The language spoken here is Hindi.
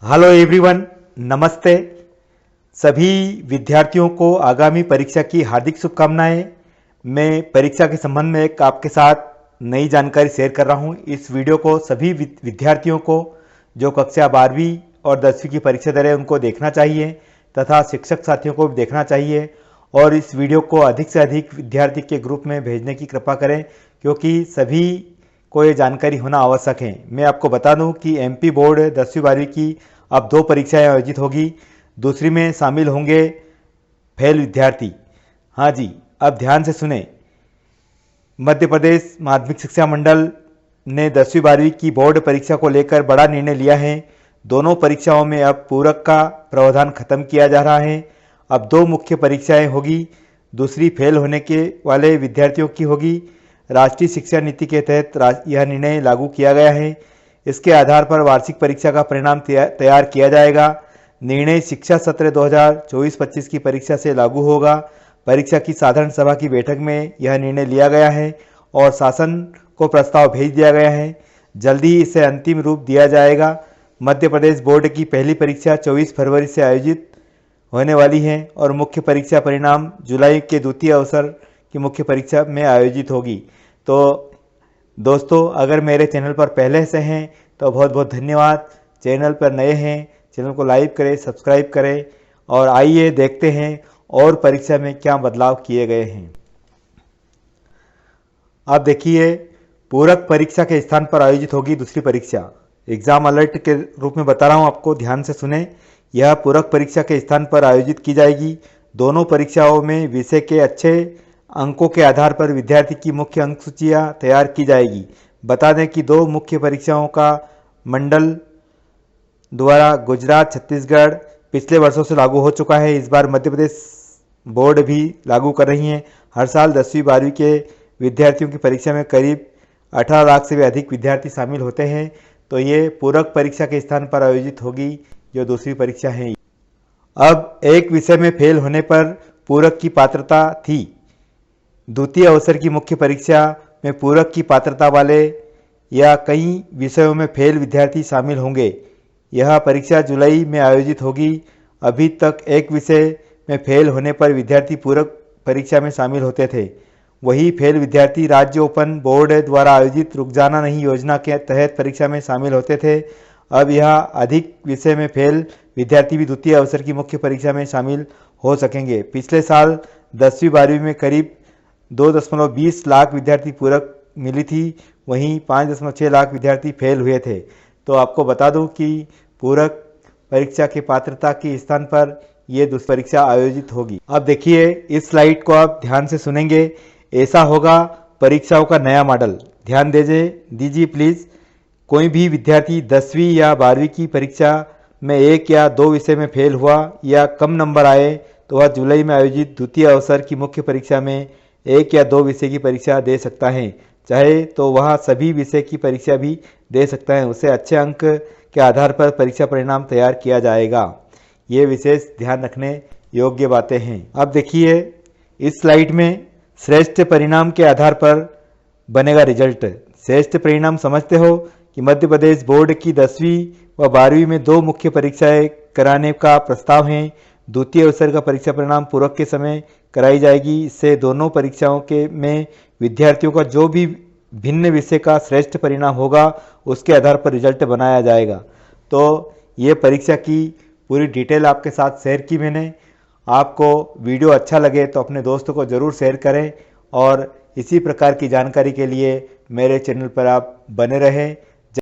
हेलो एवरीवन, नमस्ते। सभी विद्यार्थियों को आगामी परीक्षा की हार्दिक शुभकामनाएं। मैं परीक्षा के संबंध में एक आपके साथ नई जानकारी शेयर कर रहा हूं। इस वीडियो को सभी विद्यार्थियों को जो कक्षा 12वीं और 10वीं की परीक्षा दे रहे हैं उनको देखना चाहिए तथा शिक्षक साथियों को भी देखना चाहिए। और इस वीडियो को अधिक से अधिक विद्यार्थी के ग्रुप में भेजने की कृपा करें, क्योंकि सभी को ये जानकारी होना आवश्यक है। मैं आपको बता दूं कि एमपी बोर्ड 10वीं 12वीं की अब 2 परीक्षाएं आयोजित होगी। दूसरी में शामिल होंगे फेल विद्यार्थी। हाँ जी, अब ध्यान से सुने। मध्य प्रदेश माध्यमिक शिक्षा मंडल ने 10वीं 12वीं की बोर्ड परीक्षा को लेकर बड़ा निर्णय लिया है। दोनों परीक्षाओं में अब पूरक का प्रावधान खत्म किया जा रहा है। अब 2 मुख्य परीक्षाएं होगी। दूसरी फेल होने के वाले विद्यार्थियों की होगी। राष्ट्रीय शिक्षा नीति के तहत यह निर्णय लागू किया गया है। इसके आधार पर वार्षिक परीक्षा का परिणाम तैयार किया जाएगा। निर्णय शिक्षा सत्र 2024-25 की परीक्षा से लागू होगा। परीक्षा की साधारण सभा की बैठक में यह निर्णय लिया गया है और शासन को प्रस्ताव भेज दिया गया है। जल्दी ही इसे अंतिम रूप दिया जाएगा। मध्य प्रदेश बोर्ड की पहली परीक्षा 24 फरवरी से आयोजित होने वाली है और मुख्य परीक्षा परिणाम जुलाई के द्वितीय अवसर की मुख्य परीक्षा में आयोजित होगी। तो दोस्तों, अगर मेरे चैनल पर पहले से हैं तो बहुत बहुत धन्यवाद। चैनल पर नए हैं, चैनल को लाइक करें, सब्सक्राइब करें और आइए देखते हैं और परीक्षा में क्या बदलाव किए गए हैं। अब देखिए, पूरक परीक्षा के स्थान पर आयोजित होगी दूसरी परीक्षा। एग्जाम अलर्ट के रूप में बता रहा हूं आपको, ध्यान से सुने। यह पूरक परीक्षा के स्थान पर आयोजित की जाएगी। दोनों परीक्षाओं में विषय के अच्छे अंकों के आधार पर विद्यार्थी की मुख्य अंक सूचियाँ तैयार की जाएगी। बता दें कि 2 मुख्य परीक्षाओं का मंडल द्वारा गुजरात, छत्तीसगढ़ पिछले वर्षों से लागू हो चुका है। इस बार मध्य प्रदेश बोर्ड भी लागू कर रही है। हर साल 10वीं 12वीं के विद्यार्थियों की परीक्षा में करीब 18 लाख से भी अधिक विद्यार्थी शामिल होते हैं। तो ये पूरक परीक्षा के स्थान पर आयोजित होगी जो दूसरी परीक्षा है। अब एक विषय में फेल होने पर पूरक की पात्रता थी। द्वितीय अवसर की मुख्य परीक्षा में पूरक की पात्रता वाले या कई विषयों में फेल विद्यार्थी शामिल होंगे। यह परीक्षा जुलाई में आयोजित होगी। अभी तक एक विषय में फेल होने पर विद्यार्थी पूरक परीक्षा में शामिल होते थे। वही फेल विद्यार्थी राज्य ओपन बोर्ड द्वारा आयोजित रुक जाना नहीं योजना के तहत परीक्षा में शामिल होते थे। अब यह अधिक विषय में फेल विद्यार्थी भी द्वितीय अवसर की मुख्य परीक्षा में शामिल हो सकेंगे। पिछले साल 10वीं 12वीं में करीब 2.20 लाख विद्यार्थी पूरक मिली थी, वहीं 5.6 लाख विद्यार्थी फेल हुए थे। तो आपको बता दूं कि पूरक परीक्षा की पात्रता के स्थान पर ये दूसरी परीक्षा आयोजित होगी। अब देखिए, इस स्लाइड को आप ध्यान से सुनेंगे। ऐसा होगा परीक्षाओं का नया मॉडल। ध्यान दीजिए प्लीज। कोई भी विद्यार्थी 10वीं या 12वीं की परीक्षा में 1 या 2 विषय में फेल हुआ या कम नंबर आए तो वह जुलाई में आयोजित द्वितीय अवसर की मुख्य परीक्षा में 1 या 2 विषय की परीक्षा दे सकता है। चाहे तो वह सभी विषय की परीक्षा भी दे सकता है। उसे अच्छे अंक के आधार पर परीक्षा परिणाम तैयार किया जाएगा। ये विशेष ध्यान रखने योग्य बातें हैं। अब देखिए, इस स्लाइड में श्रेष्ठ परिणाम के आधार पर बनेगा रिजल्ट। श्रेष्ठ परिणाम समझते हो कि मध्य प्रदेश बोर्ड की 10वीं व 12वीं में 2 मुख्य परीक्षाएं कराने का प्रस्ताव है। द्वितीय अवसर का परीक्षा परिणाम पूरक के समय कराई जाएगी। इससे दोनों परीक्षाओं के में विद्यार्थियों का जो भी भिन्न विषय का श्रेष्ठ परिणाम होगा उसके आधार पर रिजल्ट बनाया जाएगा। तो ये परीक्षा की पूरी डिटेल आपके साथ शेयर की मैंने। आपको वीडियो अच्छा लगे तो अपने दोस्तों को ज़रूर शेयर करें और इसी प्रकार की जानकारी के लिए मेरे चैनल पर आप बने रहें।